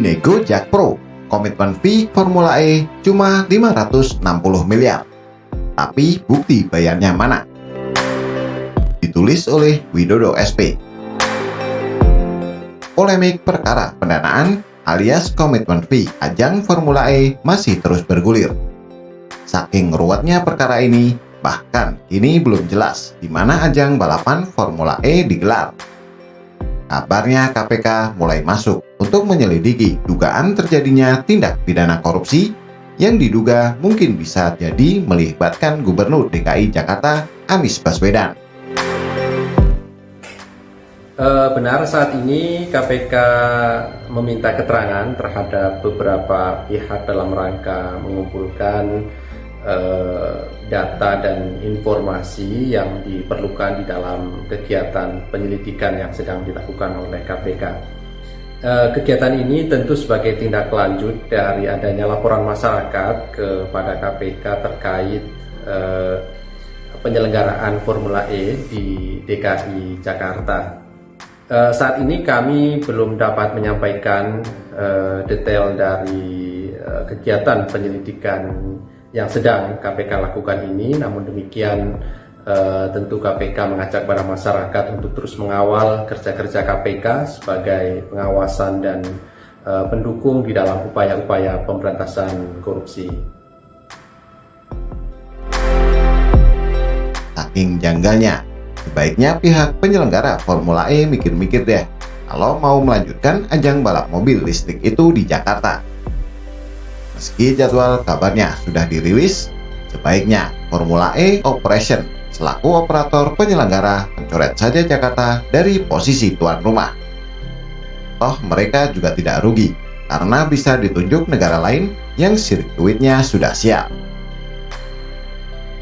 Dinego Jakpro, komitmen fee Formula E cuma 560 miliar. Tapi bukti bayarnya mana? Ditulis oleh Widodo SP. Polemik perkara pendanaan alias komitmen fee ajang Formula E masih terus bergulir. Saking ruwetnya perkara ini, bahkan kini belum jelas di mana ajang balapan Formula E digelar. Kabarnya KPK mulai masuk untuk menyelidiki dugaan terjadinya tindak pidana korupsi yang diduga mungkin bisa jadi melibatkan Gubernur DKI Jakarta Anies Baswedan. Benar, saat ini KPK meminta keterangan terhadap beberapa pihak dalam rangka mengumpulkan data dan informasi yang diperlukan di dalam kegiatan penyelidikan yang sedang dilakukan oleh KPK. Kegiatan ini tentu sebagai tindak lanjut dari adanya laporan masyarakat kepada KPK terkait penyelenggaraan Formula E di DKI Jakarta. Saat ini kami belum dapat menyampaikan detail dari kegiatan penyelidikan yang sedang KPK lakukan ini, namun demikian tentu KPK mengajak para masyarakat untuk terus mengawal kerja-kerja KPK sebagai pengawasan dan pendukung di dalam upaya-upaya pemberantasan korupsi. Saking janggalnya, sebaiknya pihak penyelenggara Formula E mikir-mikir deh kalau mau melanjutkan ajang balap mobil listrik itu di Jakarta. Meski jadwal kabarnya sudah dirilis, sebaiknya Formula E Operation selaku operator penyelenggara mencoret saja Jakarta dari posisi tuan rumah. Toh mereka juga tidak rugi karena bisa ditunjuk negara lain yang sirkuitnya sudah siap.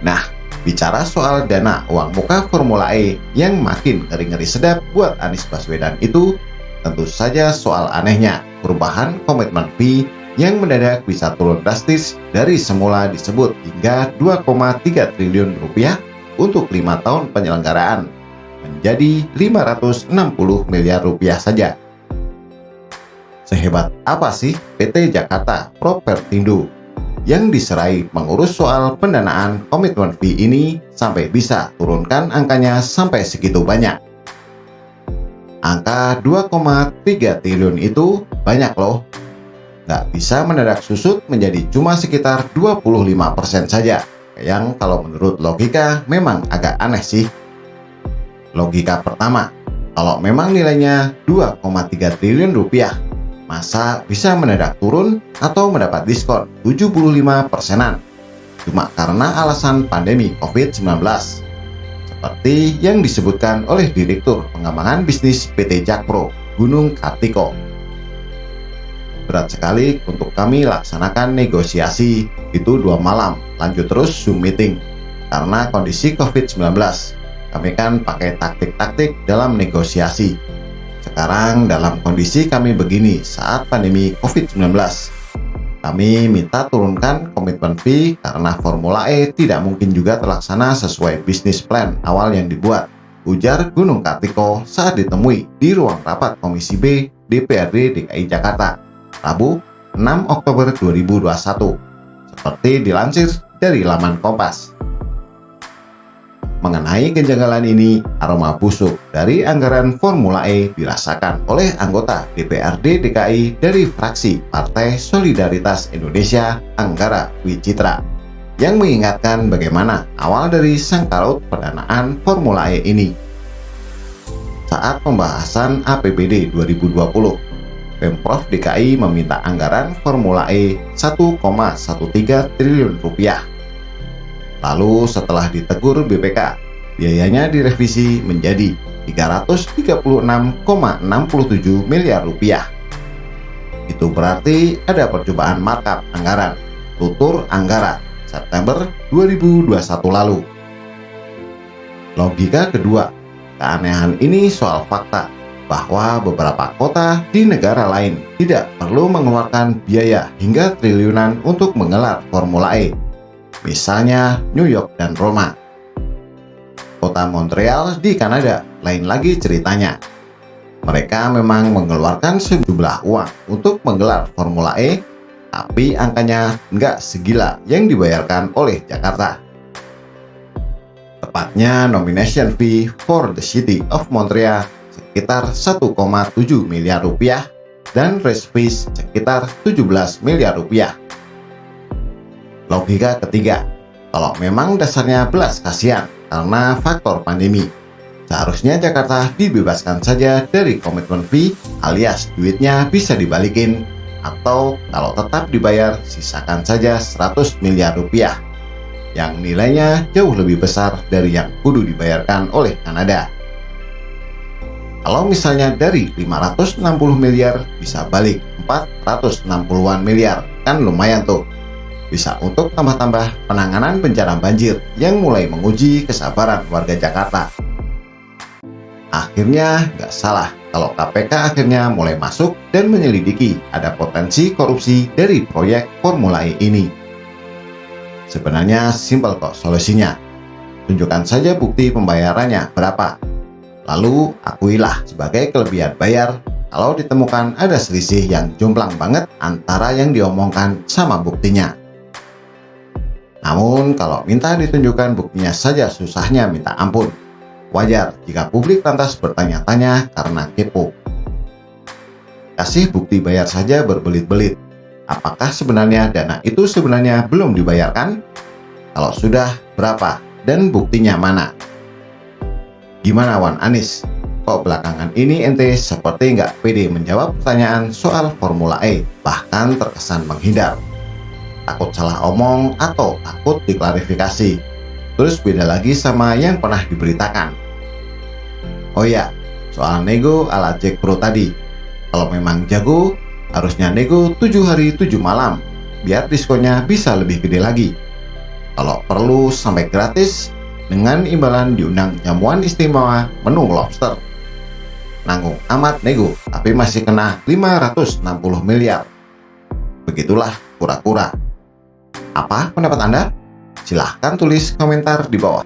Nah, bicara soal dana uang muka Formula E yang makin ngeri-ngeri sedap buat Anies Baswedan itu, tentu saja soal anehnya perubahan komitmen fee yang mendadak bisa turun drastis dari semula disebut hingga 2,3 triliun rupiah untuk 5 tahun penyelenggaraan menjadi 560 miliar rupiah saja. Sehebat apa sih PT Jakarta Propertindo yang diserai mengurus soal pendanaan komitmen fee ini sampai bisa turunkan angkanya sampai segitu banyak? Angka 2,3 triliun itu banyak loh. Nggak bisa mendadak susut menjadi cuma sekitar 25% saja, yang kalau menurut logika memang agak aneh sih. Logika pertama, kalau memang nilainya 2,3 triliun rupiah, masa bisa mendadak turun atau mendapat diskon 75%-an cuma karena alasan pandemi COVID-19, seperti yang disebutkan oleh Direktur Pengembangan Bisnis PT Jakpro, Gunung Kartiko. Berat sekali untuk kami laksanakan negosiasi itu 2 malam, lanjut terus Zoom meeting. Karena kondisi COVID-19, kami kan pakai taktik-taktik dalam negosiasi. Sekarang dalam kondisi kami begini saat pandemi COVID-19. Kami minta turunkan komitmen fee karena Formula E tidak mungkin juga terlaksana sesuai bisnis plan awal yang dibuat, ujar Gunung Kartiko saat ditemui di ruang rapat Komisi B DPRD DKI Jakarta Rabu 6 Oktober 2021, seperti dilansir dari laman Kompas. Mengenai kejanggalan ini, aroma busuk dari anggaran Formula E dirasakan oleh anggota DPRD DKI dari fraksi Partai Solidaritas Indonesia Anggara Wicitra, yang mengingatkan bagaimana awal dari sangkarut pendanaan Formula E ini. Saat pembahasan APBD 2020, Pemprov DKI meminta anggaran Formula E 1,13 triliun rupiah. Lalu setelah ditegur BPK, biayanya direvisi menjadi 336,67 miliar rupiah. Itu berarti ada percobaan markup anggaran, tutur Anggara, September 2021 lalu. Logika kedua, keanehan ini soal fakta bahwa beberapa kota di negara lain tidak perlu mengeluarkan biaya hingga triliunan untuk menggelar Formula E, misalnya New York dan Roma. Kota Montreal di Kanada lain lagi ceritanya. Mereka memang mengeluarkan sejumlah uang untuk menggelar Formula E, tapi angkanya nggak segila yang dibayarkan oleh Jakarta. Tepatnya nomination fee for the City of Montreal sekitar 1,7 miliar rupiah dan race fees sekitar 17 miliar rupiah. Logika ketiga, kalau memang dasarnya belas kasihan karena faktor pandemi, seharusnya Jakarta dibebaskan saja dari komitmen fee alias duitnya bisa dibalikin, atau kalau tetap dibayar sisakan saja 100 miliar rupiah yang nilainya jauh lebih besar dari yang kudu dibayarkan oleh Kanada. Kalau misalnya dari 560 miliar bisa balik 460-an miliar, kan lumayan tuh. Bisa untuk tambah-tambah penanganan bencana banjir yang mulai menguji kesabaran warga Jakarta. Akhirnya nggak salah kalau KPK akhirnya mulai masuk dan menyelidiki ada potensi korupsi dari proyek Formula E ini. Sebenarnya simpel kok solusinya. Tunjukkan saja bukti pembayarannya berapa. Lalu akuilah sebagai kelebihan bayar kalau ditemukan ada selisih yang jomplang banget antara yang diomongkan sama buktinya. Namun kalau minta ditunjukkan buktinya saja susahnya minta ampun. Wajar jika publik lantas bertanya-tanya karena kepo. Kasih bukti bayar saja berbelit-belit. Apakah sebenarnya dana itu sebenarnya belum dibayarkan? Kalau sudah, berapa? Dan buktinya mana? Gimana Wan Anies? Kok belakangan ini ente seperti nggak pede menjawab pertanyaan soal Formula E, bahkan terkesan menghindar. Takut salah omong atau takut diklarifikasi. Terus beda lagi sama yang pernah diberitakan. Oh ya, soal nego ala Jack Pro tadi. Kalau memang jago, harusnya nego 7 hari 7 malam, biar diskonnya bisa lebih gede lagi. Kalau perlu sampai gratis, dengan imbalan diundang jamuan istimewa menu lobster. Nanggung amat nego, tapi masih kena 560 miliar. Begitulah kura-kura. Apa pendapat Anda? Silahkan tulis komentar di bawah.